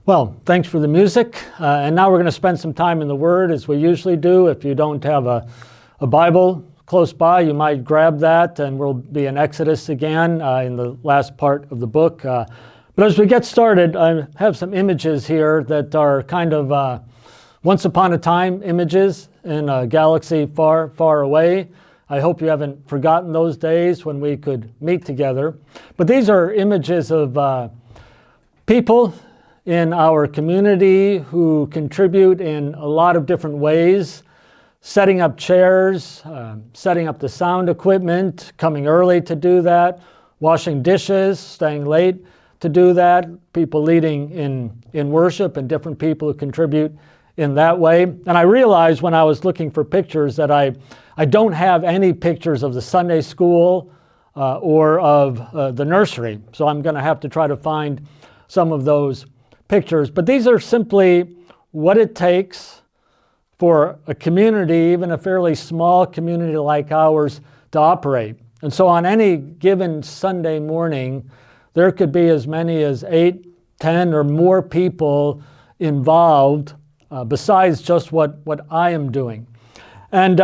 Well, thanks for the music. And now we're going to spend some time in the Word as we usually do. If you don't have a Bible close by, you might grab that, and we'll be in Exodus again in the last part of the book. But as we get started, I have some images here that are kind of once upon a time images in a galaxy far, far away. I hope you haven't forgotten those days when we could meet together. But these are images of people in our community who contribute in a lot of different ways, setting up chairs, setting up the sound equipment, coming early to do that, washing dishes, staying late to do that, people leading in worship, and different people who contribute in that way. And I realized when I was looking for pictures that I don't have any pictures of the Sunday school or of the nursery. So I'm going to have to try to find some of those pictures. But these are simply what it takes for a community, even a fairly small community like ours, to operate. And so on any given Sunday morning, there could be as many as 8, 10 or more people involved besides just what I am doing. And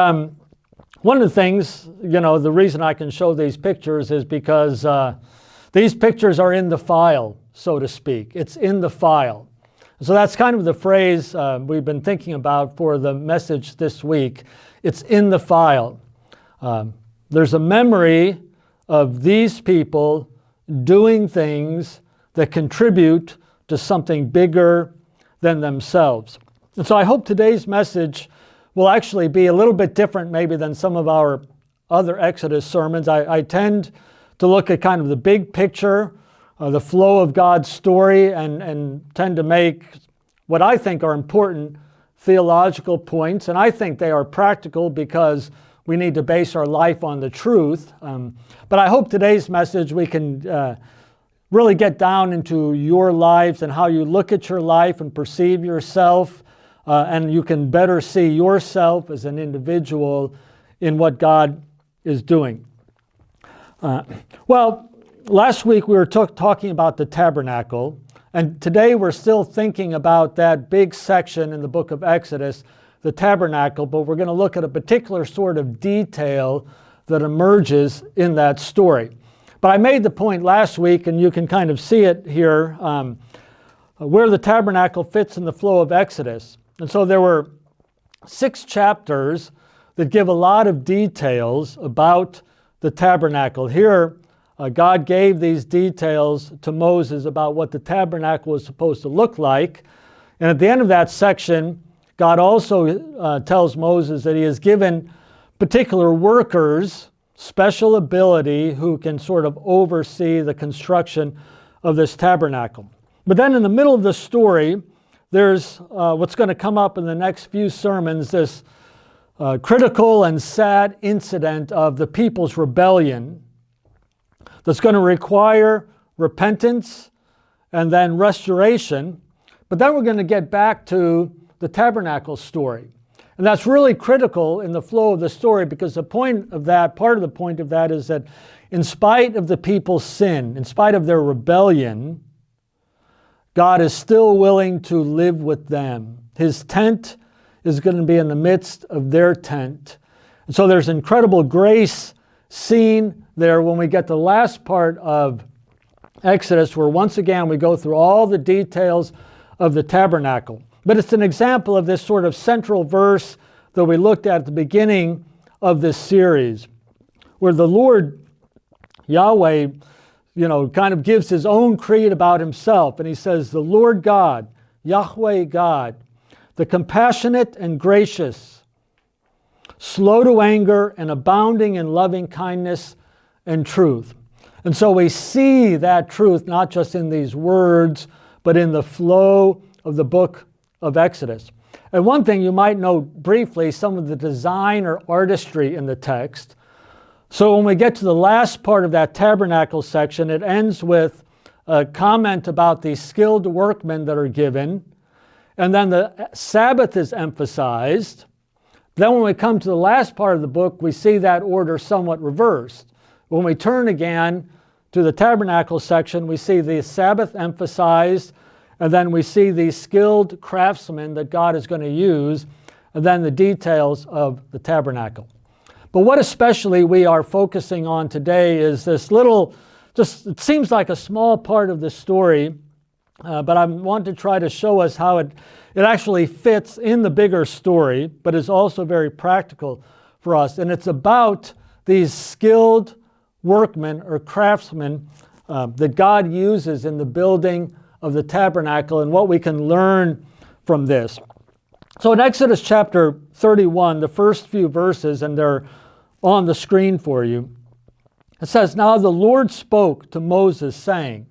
one of the things, the reason I can show these pictures is because these pictures are in the file, so to speak. It's in the file. So that's kind of the phrase we've been thinking about for the message this week. It's in the file. There's a memory of these people doing things that contribute to something bigger than themselves. And so I hope today's message will actually be a little bit different maybe than some of our other Exodus sermons. I tend to look at kind of the big picture, the flow of God's story, and tend to make what I think are important theological points. And I think they are practical because we need to base our life on the truth. But I hope today's message we can really get down into your lives and how you look at your life and perceive yourself, and you can better see yourself as an individual in what God is doing. Well, last week we were talking about the tabernacle, and today we're still thinking about that big section in the book of Exodus, the tabernacle, but we're going to look at a particular sort of detail that emerges in that story. But I made the point last week, and you can kind of see it here, where the tabernacle fits in the flow of Exodus. And so there were 6 chapters that give a lot of details about the tabernacle. Here, God gave these details to Moses about what the tabernacle was supposed to look like. And at the end of that section, God also tells Moses that he has given particular workers special ability who can sort of oversee the construction of this tabernacle. But then in the middle of the story, there's what's going to come up in the next few sermons, this critical and sad incident of the people's rebellion that's going to require repentance and then restoration. But then we're going to get back to the tabernacle story. And that's really critical in the flow of the story, because the point of that, part of the point of that is that in spite of the people's sin, in spite of their rebellion, God is still willing to live with them. His tent is going to be in the midst of their tent. And so there's incredible grace seen there when we get the last part of Exodus, where once again we go through all the details of the tabernacle. But it's an example of this sort of central verse that we looked at the beginning of this series, where the Lord, Yahweh, kind of gives his own creed about himself. And he says, the Lord God, Yahweh God, the compassionate and gracious, slow to anger and abounding in loving kindness and truth. And so we see that truth not just in these words, but in the flow of the book of Exodus. And one thing you might note briefly, some of the design or artistry in the text. So when we get to the last part of that tabernacle section, it ends with a comment about the skilled workmen that are given. And then the Sabbath is emphasized. Then when we come to the last part of the book, we see that order somewhat reversed. When we turn again to the tabernacle section, we see the Sabbath emphasized, and then we see these skilled craftsmen that God is going to use, and then the details of the tabernacle. But what especially we are focusing on today is this little, it seems like a small part of the story, but I want to try to show us how it actually fits in the bigger story, but is also very practical for us. And it's about these skilled workmen or craftsmen that God uses in the building of the tabernacle and what we can learn from this. So in Exodus chapter 31, the first few verses, and they're on the screen for you, it says, "Now the Lord spoke to Moses, saying,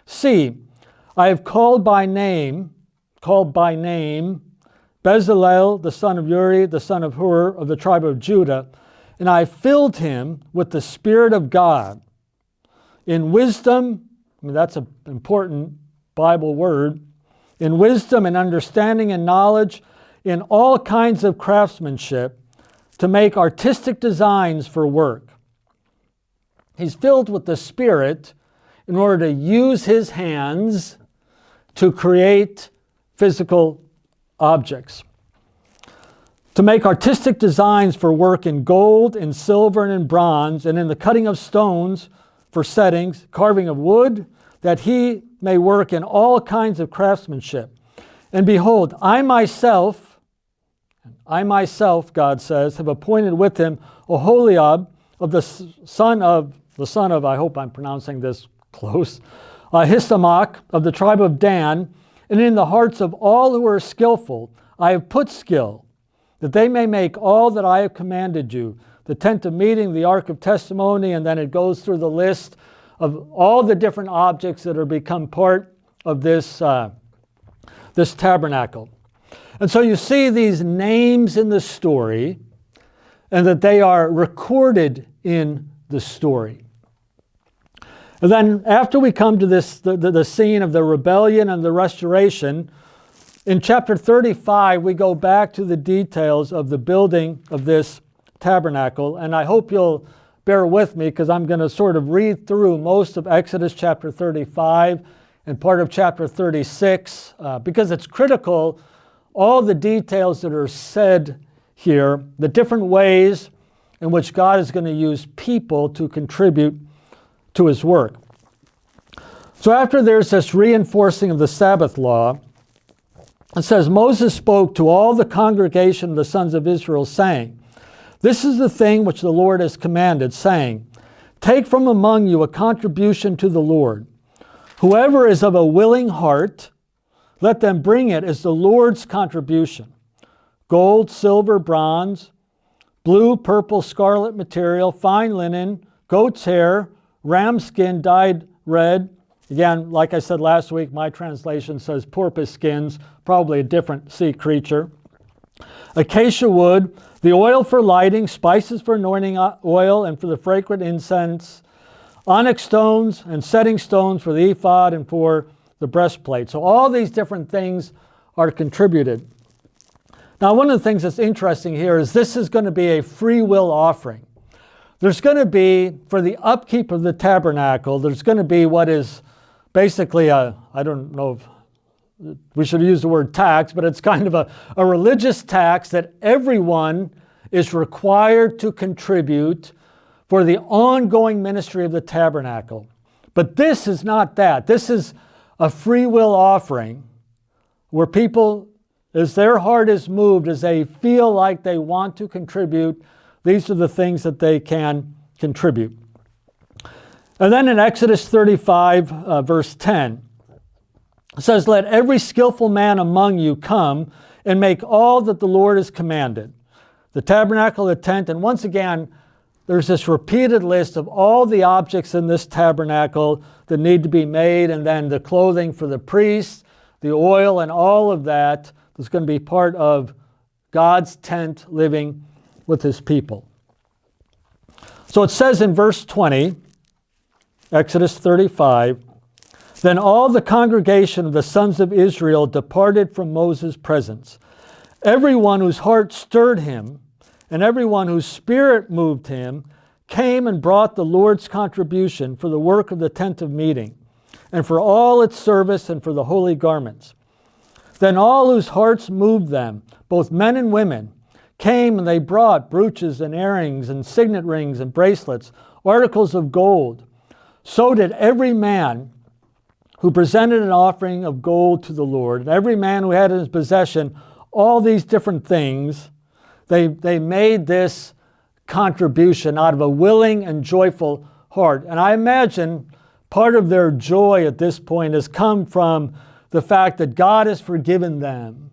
See, I have called by name Bezalel, the son of Uri, the son of Hur, of the tribe of Judah, and I filled him with the Spirit of God, in wisdom," that's an important Bible word, "in wisdom and understanding and knowledge, in all kinds of craftsmanship, to make artistic designs for work." He's filled with the Spirit in order to use his hands to create physical objects. To make artistic designs for work in gold, in silver, and in bronze, and in the cutting of stones for settings, carving of wood, that he may work in all kinds of craftsmanship. And behold, I myself, God says, have appointed with him Oholiab, of the son of, I hope I'm pronouncing this close, Hisamach, of the tribe of Dan, and in the hearts of all who are skillful, I have put skill, that they may make all that I have commanded you, the tent of meeting, the ark of testimony, and then it goes through the list of all the different objects that are become part of this tabernacle. And so you see these names in the story, and that they are recorded in the story. And then after we come to this, the scene of the rebellion and the restoration, in chapter 35, we go back to the details of the building of this tabernacle. And I hope you'll bear with me, because I'm going to sort of read through most of Exodus chapter 35 and part of chapter 36, because it's critical, all the details that are said here, the different ways in which God is going to use people to contribute to his work. So after there's this reinforcing of the Sabbath law, it says, Moses spoke to all the congregation of the sons of Israel, saying, This is the thing which the Lord has commanded, saying, Take from among you a contribution to the Lord. Whoever is of a willing heart, let them bring it as the Lord's contribution. Gold, silver, bronze, blue, purple, scarlet material, fine linen, goat's hair, ram skin dyed red. Again, like I said last week, my translation says porpoise skins, probably a different sea creature. Acacia wood, the oil for lighting, spices for anointing oil and for the fragrant incense, onyx stones and setting stones for the ephod and for the breastplate. So all these different things are contributed. Now, one of the things that's interesting here is this is going to be a free will offering. There's going to be, for the upkeep of the tabernacle, there's going to be what is basically I don't know if we should use the word tax, but it's kind of a religious tax that everyone is required to contribute for the ongoing ministry of the tabernacle. But this is not that. This is a free will offering where people, as their heart is moved, as they feel like they want to contribute, these are the things that they can contribute. And then in Exodus 35, verse 10, it says, Let every skillful man among you come and make all that the Lord has commanded. The tabernacle, the tent, and once again, there's this repeated list of all the objects in this tabernacle that need to be made, and then the clothing for the priests, the oil, and all of that is going to be part of God's tent living with his people. So it says in verse 20, Exodus 35, Then all the congregation of the sons of Israel departed from Moses' presence, everyone whose heart stirred him, and everyone whose spirit moved him, came and brought the Lord's contribution for the work of the tent of meeting, and for all its service, and for the holy garments. Then all whose hearts moved them, both men and women, came, and they brought brooches and earrings and signet rings and bracelets, articles of gold. So did every man who presented an offering of gold to the Lord, and every man who had in his possession all these different things. They made this contribution out of a willing and joyful heart. And I imagine part of their joy at this point has come from the fact that God has forgiven them.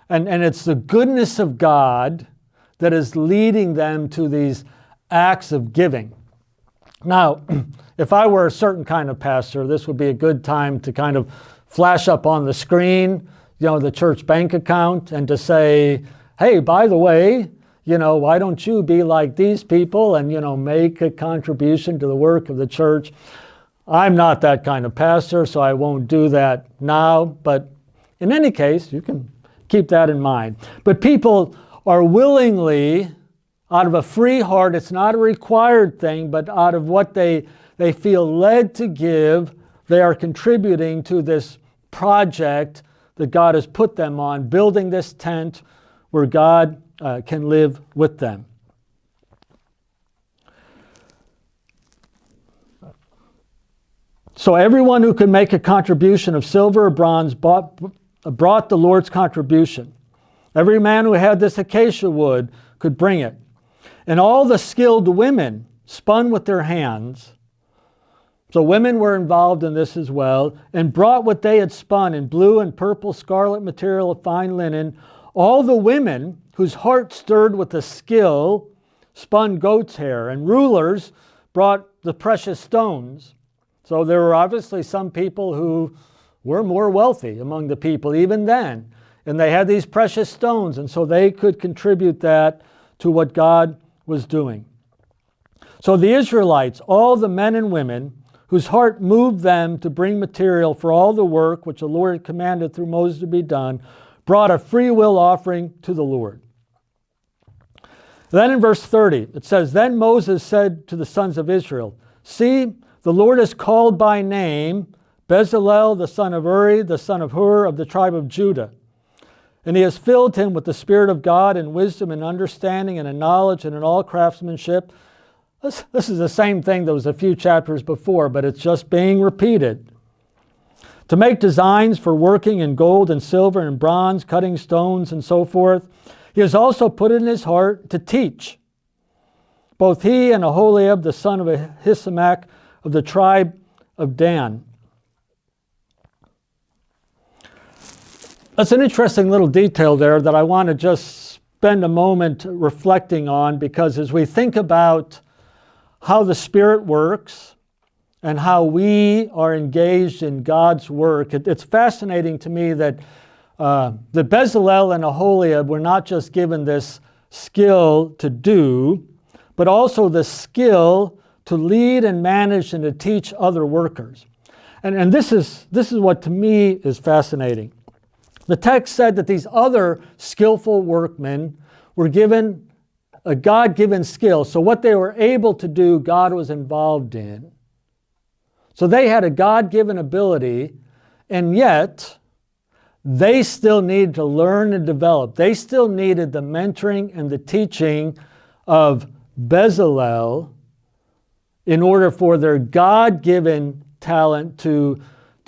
And it's the goodness of God that is leading them to these acts of giving. Now, if I were a certain kind of pastor, this would be a good time to kind of flash up on the screen, the church bank account, and to say, hey, by the way, why don't you be like these people and, make a contribution to the work of the church? I'm not that kind of pastor, so I won't do that now. But in any case, you can keep that in mind. But people are willingly, out of a free heart, it's not a required thing, but out of what they feel led to give, they are contributing to this project that God has put them on, building this tent where God can live with them. So everyone who could make a contribution of silver or bronze brought the Lord's contribution. Every man who had this acacia wood could bring it. And all the skilled women spun with their hands. So women were involved in this as well, and brought what they had spun in blue and purple, scarlet material of fine linen. All the women whose heart stirred with the skill spun goat's hair, and rulers brought the precious stones. So there were obviously some people who were more wealthy among the people even then, and they had these precious stones, and so they could contribute that to what God was doing. So the Israelites, all the men and women whose heart moved them to bring material for all the work which the Lord had commanded through Moses to be done, brought a free will offering to the Lord. Then in verse 30, it says, Then Moses said to the sons of Israel, See, the Lord has called by name Bezalel, the son of Uri, the son of Hur, of the tribe of Judah. And he has filled him with the Spirit of God and wisdom and understanding and in knowledge and in all craftsmanship. This is the same thing that was a few chapters before, but it's just being repeated. To make designs for working in gold and silver and bronze, cutting stones and so forth. He has also put it in his heart to teach. Both he and Aholiab, the son of Ahisamach, of the tribe of Dan. That's an interesting little detail there that I want to just spend a moment reflecting on, because as we think about how the Spirit works and how we are engaged in God's work, it's fascinating to me that the Bezalel and Aholiab were not just given this skill to do, but also the skill to lead and manage and to teach other workers. And this is what to me is fascinating. The text said that these other skillful workmen were given a God-given skill. So what they were able to do, God was involved in. So they had a God-given ability, and yet they still needed to learn and develop. They still needed the mentoring and the teaching of Bezalel in order for their God-given talent to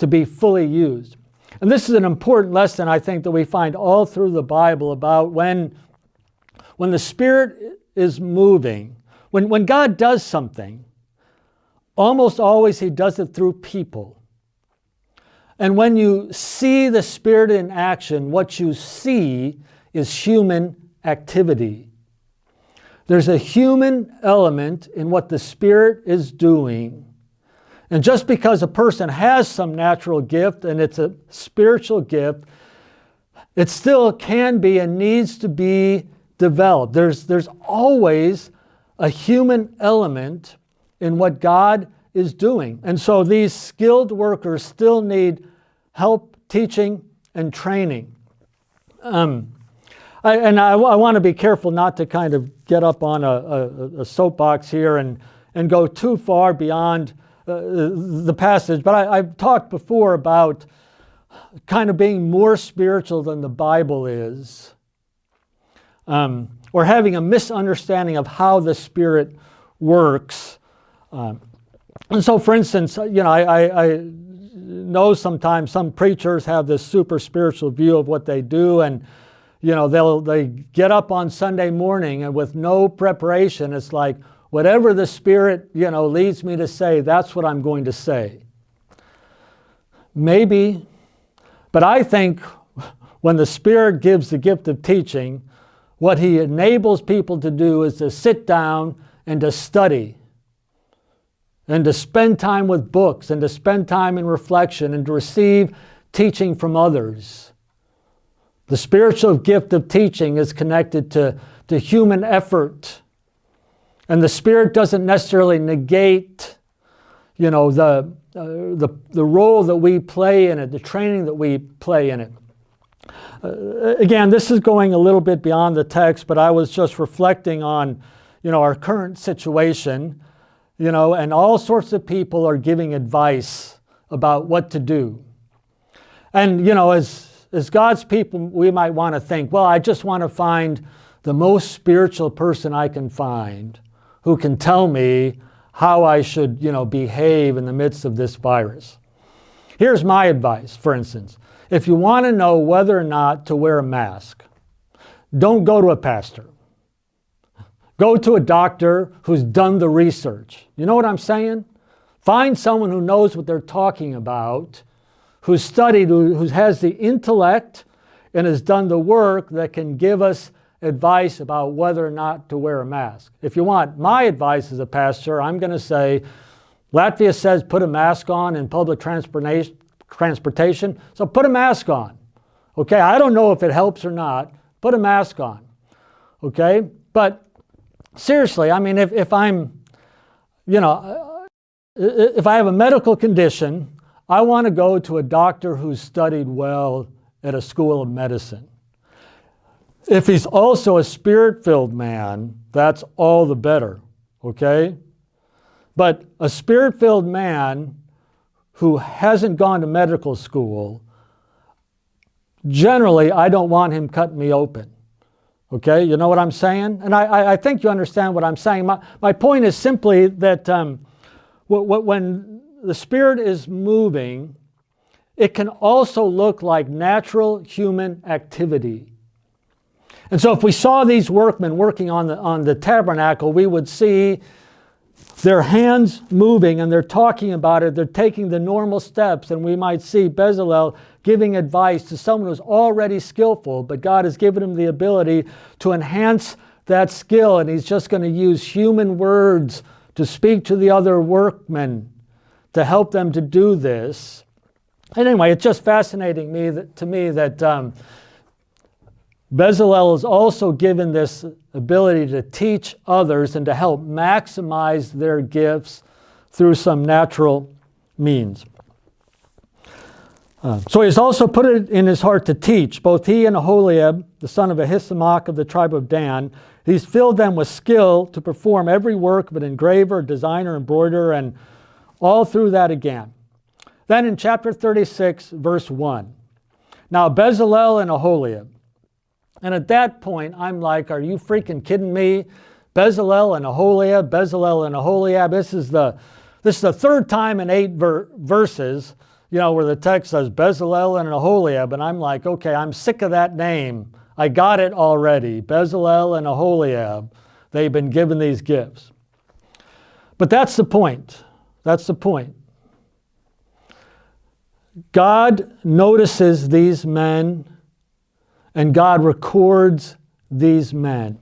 be fully used. And this is an important lesson, I think, that we find all through the Bible about when the Spirit is moving, when God does something, almost always He does it through people. And when you see the Spirit in action, what you see is human activity. There's a human element in what the Spirit is doing. And just because a person has some natural gift and it's a spiritual gift, it still can be and needs to be developed. There's always a human element in what God is doing. And so these skilled workers still need help, teaching, and training. I want to be careful not to kind of get up on a soapbox here and go too far beyond the passage, but I've talked before about kind of being more spiritual than the Bible is, or having a misunderstanding of how the Spirit works. And so, for instance, I know sometimes some preachers have this super spiritual view of what they do, and they get up on Sunday morning and with no preparation, it's like, whatever the Spirit, leads me to say, that's what I'm going to say. Maybe, but I think when the Spirit gives the gift of teaching, what He enables people to do is to sit down and to study, and to spend time with books, and to spend time in reflection, and to receive teaching from others. The spiritual gift of teaching is connected to human effort. And the Spirit doesn't necessarily negate, the role that we play in it, the training that we play in it. Again, this is going a little bit beyond the text, but I was just reflecting on, our current situation, and all sorts of people are giving advice about what to do. And, as God's people, we might want to think, well, I just want to find the most spiritual person I can find who can tell me how I should, behave in the midst of this virus. Here's my advice, for instance. If you want to know whether or not to wear a mask, don't go to a pastor. Go to a doctor who's done the research. You know what I'm saying? Find someone who knows what they're talking about, who's studied, who has the intellect and has done the work that can give us advice about whether or not to wear a mask. If you want my advice as a pastor, I'm going to say, Latvia says put a mask on in public transportation, so put a mask on. Okay, I don't know if it helps or not. Put a mask on. Okay, but seriously, I mean, if I'm, if I have a medical condition, I want to go to a doctor who's studied well at a school of medicine. If he's also a Spirit-filled man, that's all the better, okay? But a Spirit-filled man who hasn't gone to medical school, generally, I don't want him cutting me open, okay? You know what I'm saying? And I think you understand what I'm saying. My point is simply that when the Spirit is moving, it can also look like natural human activity. And so if we saw these workmen working on the tabernacle, we would see their hands moving and they're talking about it. They're taking the normal steps, and we might see Bezalel giving advice to someone who's already skillful, but God has given him the ability to enhance that skill, and he's just going to use human words to speak to the other workmen to help them to do this. And anyway, it's just fascinating to me that Bezalel is also given this ability to teach others and to help maximize their gifts through some natural means. So he's also put it in his heart to teach. Both he and Aholiab, the son of Ahisamach of the tribe of Dan, he's filled them with skill to perform every work of an engraver, designer, embroiderer, and all through that again. Then in chapter 36, verse 1, now Bezalel and Aholiab. And at that point, I'm like, are you freaking kidding me? Bezalel and Aholiab, Bezalel and Aholiab. This is the third time in 8 verses, where the text says Bezalel and Aholiab. And I'm like, okay, I'm sick of that name. I got it already. Bezalel and Aholiab. They've been given these gifts. But that's the point. That's the point. God notices these men, and God records these men.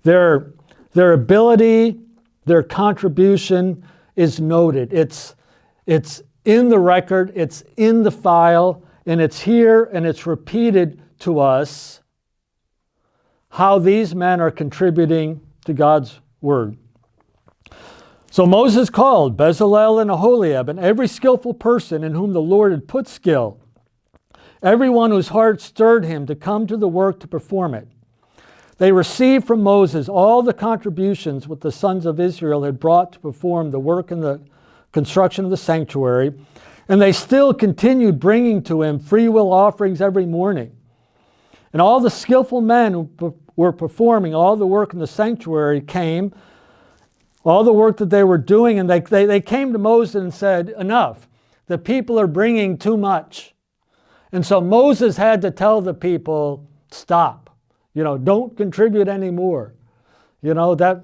Their ability, their contribution is noted. It's in the record, it's in the file, and it's here, and it's repeated to us how these men are contributing to God's word. So Moses called Bezalel and Aholiab and every skillful person in whom the Lord had put skill, everyone whose heart stirred him to come to the work to perform it. They received from Moses all the contributions which the sons of Israel had brought to perform the work in the construction of the sanctuary. And they still continued bringing to him free will offerings every morning. And all the skillful men who were performing all the work in the sanctuary came, all the work that they were doing, and they came to Moses and said, enough, the people are bringing too much. And so Moses had to tell the people, stop, don't contribute anymore. That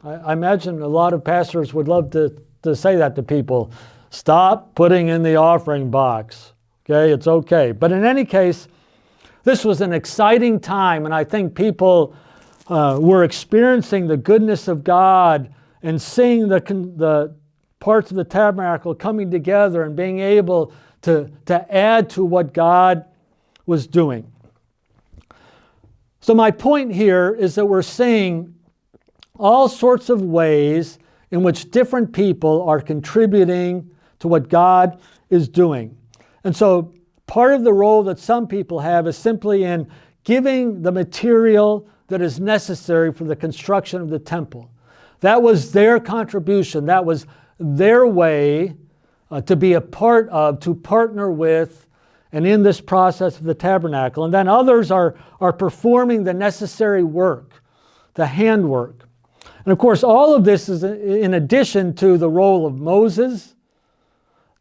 I imagine a lot of pastors would love to say that to people. Stop putting in the offering box. Okay, it's okay. But in any case, this was an exciting time, and I think people were experiencing the goodness of God and seeing the parts of the tabernacle coming together and being able to add to what God was doing. So my point here is that we're seeing all sorts of ways in which different people are contributing to what God is doing. And so part of the role that some people have is simply in giving the material that is necessary for the construction of the temple. That was their contribution. That was their way to be a part of, to partner with, and in this process of the tabernacle. And then others are performing the necessary work, the handwork. And of course, all of this is in addition to the role of Moses,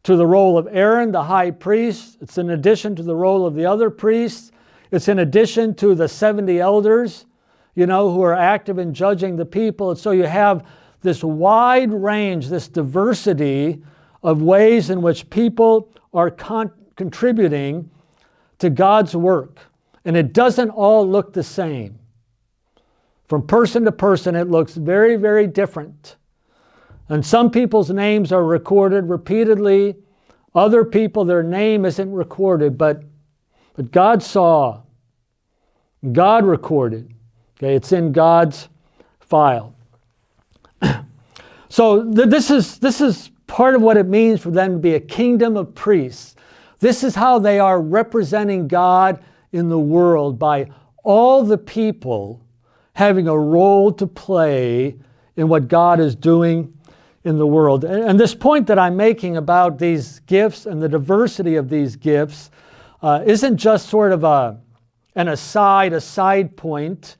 to the role of Aaron, the high priest. It's in addition to the role of the other priests. It's in addition to the 70 elders, who are active in judging the people. And so you have this wide range, this diversity of ways in which people are contributing to God's work. And it doesn't all look the same. From person to person, it looks very, very different. And some people's names are recorded repeatedly. Other people, their name isn't recorded, but God saw. God recorded. Okay, it's in God's file. So this is part of what it means for them to be a kingdom of priests. This is how they are representing God in the world, by all the people having a role to play in what God is doing in the world. And this point that I'm making about these gifts and the diversity of these gifts isn't just sort of a side point,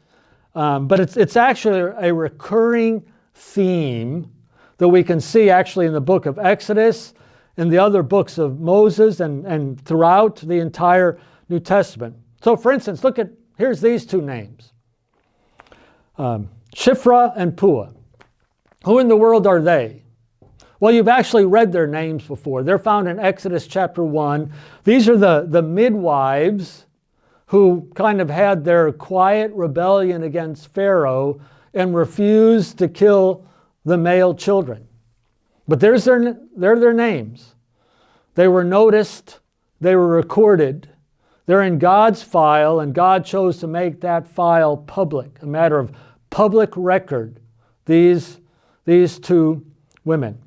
but it's actually a recurring theme that we can see actually in the book of Exodus, in the other books of Moses, and throughout the entire New Testament. So for instance, here's these two names. Shiphrah and Puah. Who in the world are they? Well, you've actually read their names before. They're found in Exodus chapter 1. These are the midwives who kind of had their quiet rebellion against Pharaoh and refused to kill the male children. But they're their names. They were noticed. They were recorded. They're in God's file, and God chose to make that file public, a matter of public record, these two women.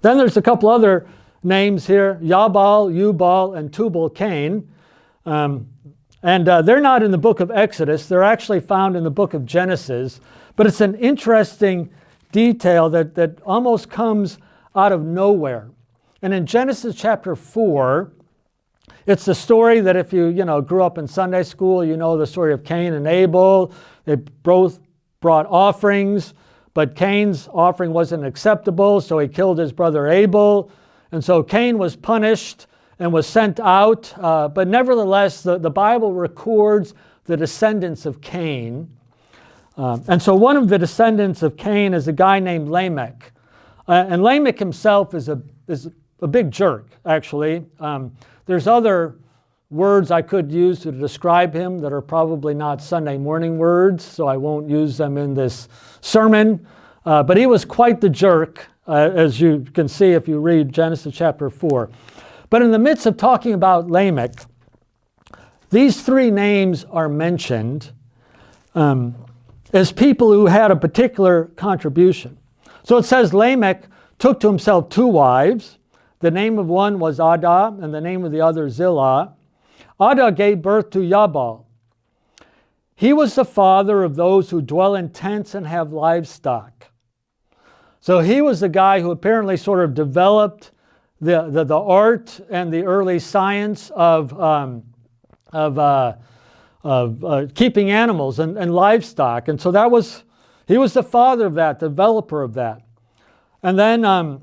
Then there's a couple other names here, Yabal, Yubal, and Tubal-Cain. And they're not in the book of Exodus. They're actually found in the book of Genesis. But it's an interesting detail that almost comes out of nowhere. And in Genesis chapter 4, it's the story that if you grew up in Sunday school, you know the story of Cain and Abel. They both brought offerings, but Cain's offering wasn't acceptable, so he killed his brother Abel. And so Cain was punished and was sent out. But nevertheless, the Bible records the descendants of Cain. And so one of the descendants of Cain is a guy named Lamech. And Lamech himself is a big jerk, actually. There's other words I could use to describe him that are probably not Sunday morning words, so I won't use them in this sermon. But he was quite the jerk, as you can see if you read Genesis chapter 4. But in the midst of talking about Lamech, these three names are mentioned as people who had a particular contribution. So it says Lamech took to himself two wives. The name of one was Adah, and the name of the other Zillah. Adah gave birth to Yabal. He was the father of those who dwell in tents and have livestock. So he was the guy who apparently sort of developed the art and the early science of keeping animals and livestock. And so he was the father of that, developer of that. And then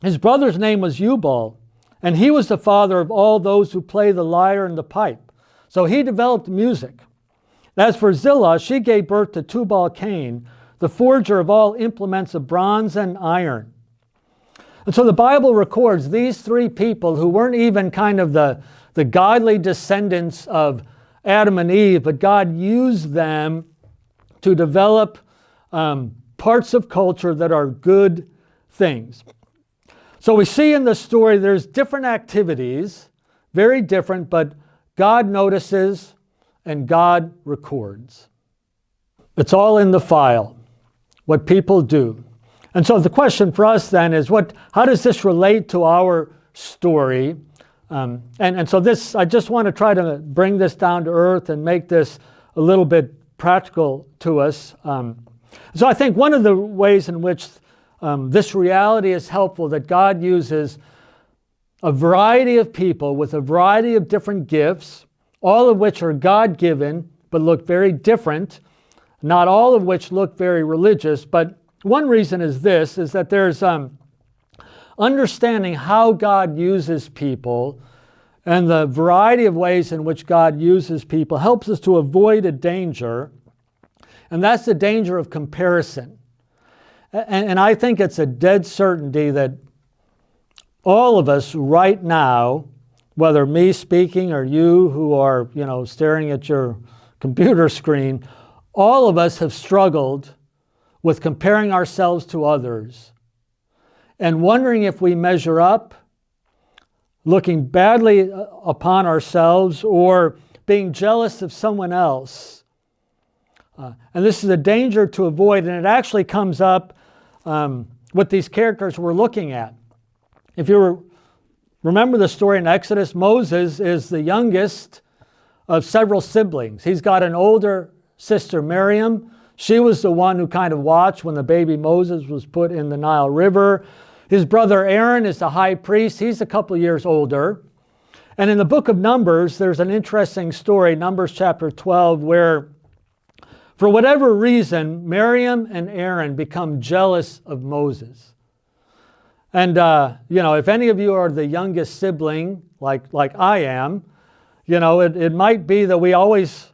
his brother's name was Ubal, and he was the father of all those who play the lyre and the pipe. So he developed music. As for Zillah, she gave birth to Tubal-Cain, the forger of all implements of bronze and iron. And so the Bible records these three people who weren't even kind of the godly descendants of Adam and Eve, but God used them to develop parts of culture that are good things. So we see in the story there's different activities, very different, but God notices and God records. It's all in the file, what people do. And so the question for us then is, how does this relate to our story? And so this, I just want to try to bring this down to earth and make this a little bit practical to us. So I think one of the ways in which this reality is helpful, that God uses a variety of people with a variety of different gifts, all of which are God-given but look very different, not all of which look very religious. But one reason is this, is that there's understanding how God uses people, and the variety of ways in which God uses people helps us to avoid a danger, and that's the danger of comparison. And I think it's a dead certainty that all of us right now, whether me speaking or you who are, staring at your computer screen, all of us have struggled with comparing ourselves to others and wondering if we measure up, looking badly upon ourselves, or being jealous of someone else. And this is a danger to avoid, and it actually comes up with these characters we're looking at. If you remember the story in Exodus, Moses is the youngest of several siblings. He's got an older sister, Miriam. She was the one who kind of watched when the baby Moses was put in the Nile River. His brother Aaron is the high priest. He's a couple years older. And in the book of Numbers, there's an interesting story, Numbers chapter 12, where for whatever reason, Miriam and Aaron become jealous of Moses. And, if any of you are the youngest sibling, like I am, it might be that we always,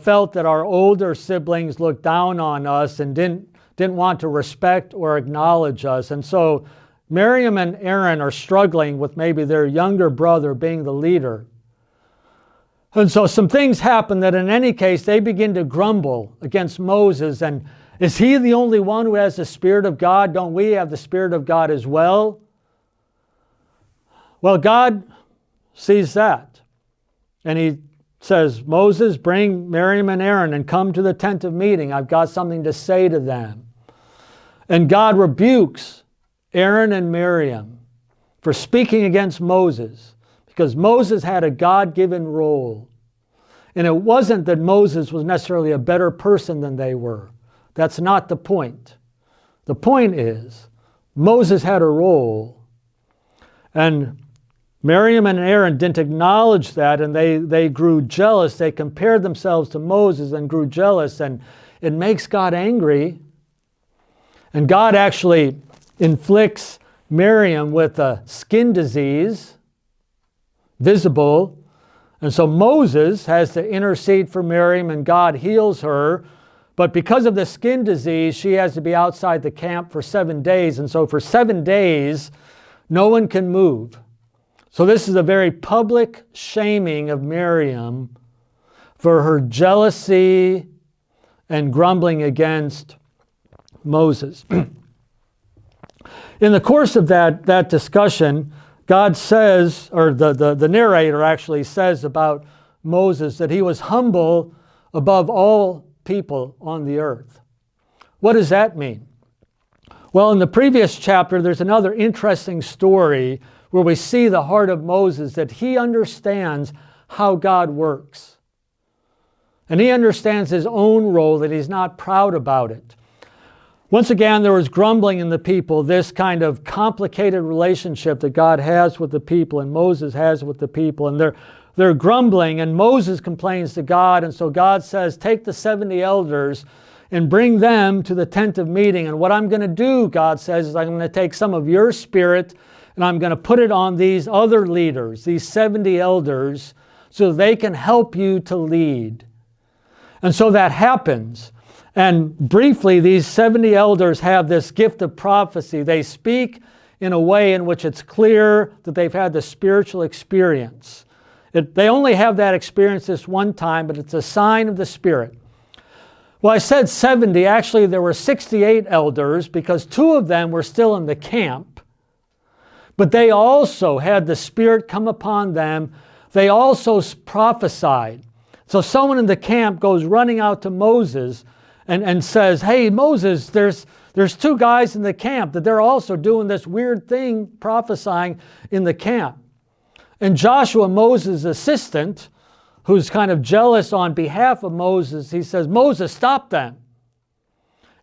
felt that our older siblings looked down on us and didn't want to respect or acknowledge us. And so Miriam and Aaron are struggling with maybe their younger brother being the leader. And so some things happen that in any case, they begin to grumble against Moses. And is he the only one who has the Spirit of God? Don't we have the Spirit of God as well? Well, God sees that. And he says, Moses, bring Miriam and Aaron and come to the tent of meeting. I've got something to say to them. And God rebukes Aaron and Miriam for speaking against Moses, because Moses had a God-given role. And it wasn't that Moses was necessarily a better person than they were. That's not the point. The point is, Moses had a role. And Miriam and Aaron didn't acknowledge that, and they grew jealous. They compared themselves to Moses and grew jealous, and it makes God angry. And God actually inflicts Miriam with a skin disease, visible. And so Moses has to intercede for Miriam, and God heals her. But because of the skin disease, she has to be outside the camp for 7 days. And so for 7 days, no one can move. So this is a very public shaming of Miriam for her jealousy and grumbling against Moses. In the course of that discussion, God says, or the narrator actually says about Moses, that he was humble above all people on the earth. What does that mean? Well, in the previous chapter, there's another interesting story where we see the heart of Moses, that he understands how God works. And he understands his own role, that he's not proud about it. Once again, there was grumbling in the people, this kind of complicated relationship that God has with the people and Moses has with the people. And they're grumbling, and Moses complains to God. And so God says, take the 70 elders and bring them to the tent of meeting. And what I'm going to do, God says, is I'm going to take some of your spirit and I'm going to put it on these other leaders, these 70 elders, so they can help you to lead. And so that happens. And briefly, these 70 elders have this gift of prophecy. They speak in a way in which it's clear that they've had the spiritual experience. They only have that experience this one time, but it's a sign of the Spirit. Well, I said 70. Actually, there were 68 elders because 2 of them were still in the camp. But they also had the Spirit come upon them. They also prophesied. So someone in the camp goes running out to Moses and says, hey, Moses, there's 2 guys in the camp that they're also doing this weird thing, prophesying in the camp. And Joshua, Moses' assistant, who's kind of jealous on behalf of Moses, he says, Moses, stop them.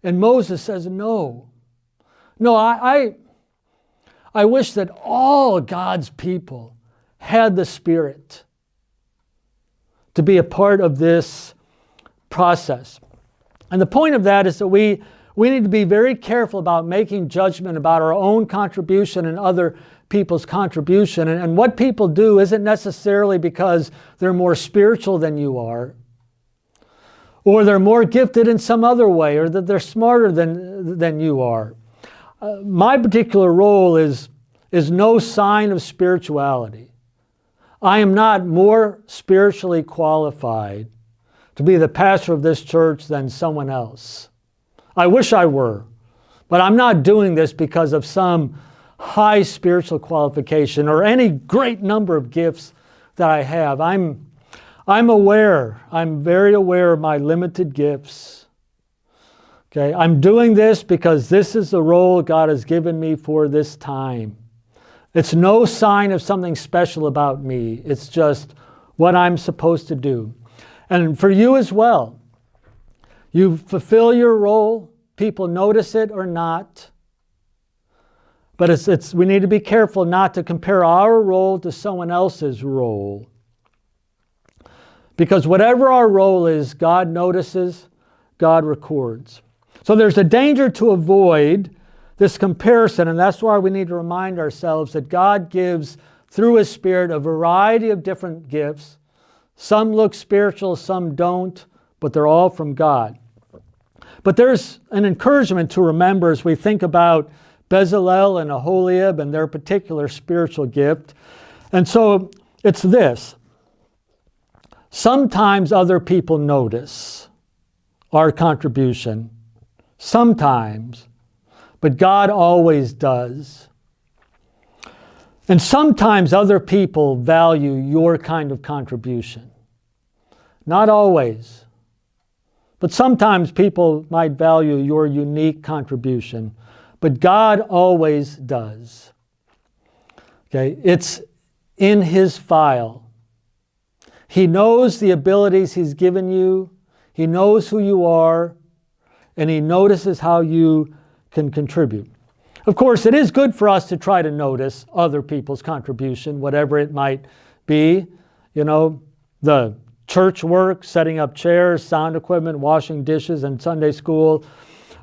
And Moses says, no, I wish that all God's people had the Spirit to be a part of this process. And the point of that is that we need to be very careful about making judgment about our own contribution and other people's contribution. And what people do isn't necessarily because they're more spiritual than you are, or they're more gifted in some other way, or that they're smarter than you are. My particular role is no sign of spirituality. I am not more spiritually qualified to be the pastor of this church than someone else. I wish I were, but I'm not doing this because of some high spiritual qualification or any great number of gifts that I have. I'm aware, I'm very aware of my limited gifts. Okay, I'm doing this because this is the role God has given me for this time. It's no sign of something special about me. It's just what I'm supposed to do. And for you as well, you fulfill your role, people notice it or not. But we need to be careful not to compare our role to someone else's role. Because whatever our role is, God notices, God records. So there's a danger to avoid this comparison, and that's why we need to remind ourselves that God gives, through His Spirit, a variety of different gifts. Some look spiritual, some don't, but they're all from God. But there's an encouragement to remember as we think about Bezalel and Aholiab and their particular spiritual gift. And so it's this. Sometimes other people notice our contribution. Sometimes. But God always does. And sometimes other people value your kind of contribution. Not always. But sometimes people might value your unique contribution. But God always does. Okay? It's in His file. He knows the abilities He's given you. He knows who you are. And He notices how you can contribute. Of course, it is good for us to try to notice other people's contribution, whatever it might be. You know, the church work, setting up chairs, sound equipment, washing dishes, and Sunday school.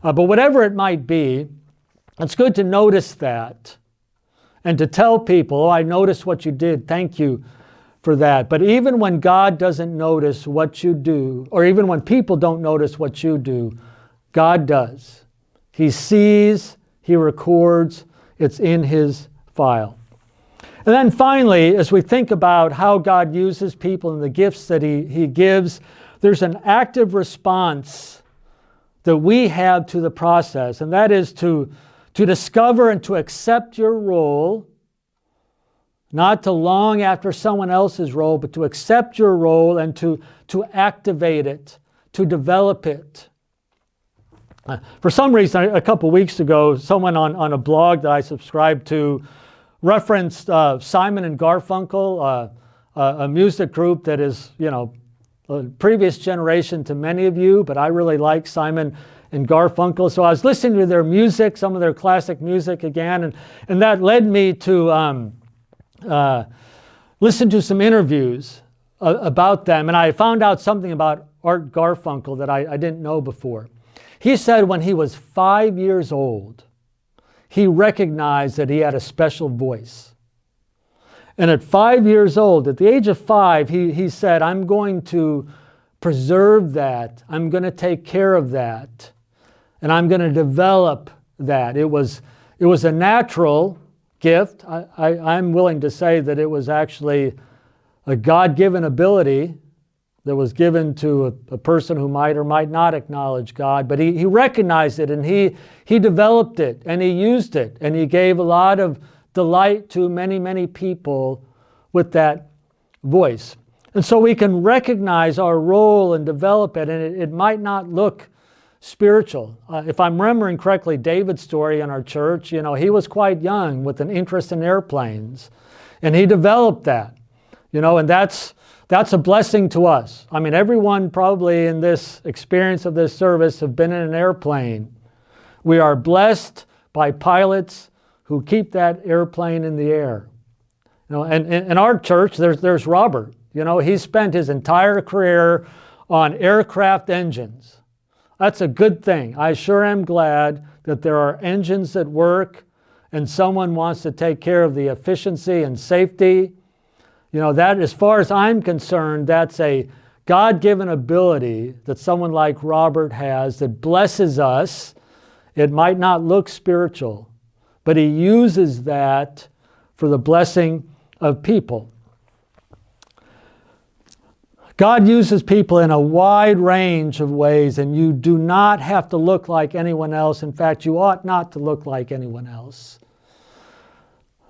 But whatever it might be, it's good to notice that and to tell people, oh, I noticed what you did. Thank you for that. But even when God doesn't notice what you do, or even when people don't notice what you do, God does. He sees, He records, it's in His file. And then finally, as we think about how God uses people and the gifts that He gives, there's an active response that we have to the process, and that is to discover and to accept your role, not to long after someone else's role, but to accept your role and to activate it, to develop it. For some reason, a couple weeks ago, someone on a blog that I subscribed to referenced Simon and Garfunkel, a music group that is, a previous generation to many of you, but I really like Simon and Garfunkel. So I was listening to their music, some of their classic music again, and that led me to listen to some interviews about them. And I found out something about Art Garfunkel that I didn't know before. He said when he was 5 years old, he recognized that he had a special voice. And at 5 years old, at the age of 5, he said, I'm going to preserve that. I'm going to take care of that. And I'm going to develop that. It was a natural gift. I'm willing to say that it was actually a God-given ability that was given to a person who might or might not acknowledge God. But he recognized it, and he developed it, and he used it, and he gave a lot of delight to many, many people with that voice. And so we can recognize our role and develop it, and it might not look spiritual. If I'm remembering correctly, David's story in our church, he was quite young with an interest in airplanes, and he developed that, and that's a blessing to us. I mean, everyone probably in this experience of this service have been in an airplane. We are blessed by pilots who keep that airplane in the air. And in our church, there's Robert. He spent his entire career on aircraft engines. That's a good thing. I sure am glad that there are engines that work and someone wants to take care of the efficiency and safety. That, as far as I'm concerned, that's a God-given ability that someone like Robert has that blesses us. It might not look spiritual, but he uses that for the blessing of people. God uses people in a wide range of ways, and you do not have to look like anyone else. In fact, you ought not to look like anyone else.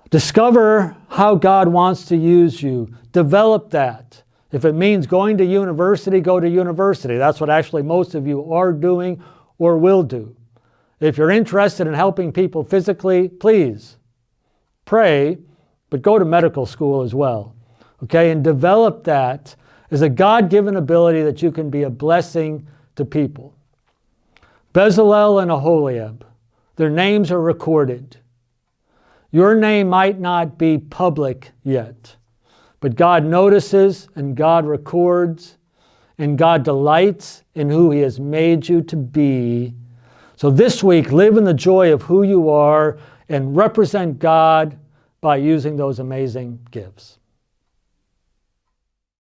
Discover how God wants to use you. Develop that. If it means going to university, go to university. That's what actually most of you are doing or will do. If you're interested in helping people physically, please pray, but go to medical school as well. Okay, and develop that as a God-given ability that you can be a blessing to people. Bezalel and Aholiab, their names are recorded. Your name might not be public yet, but God notices and God records and God delights in who He has made you to be. So this week, live in the joy of who you are and represent God by using those amazing gifts.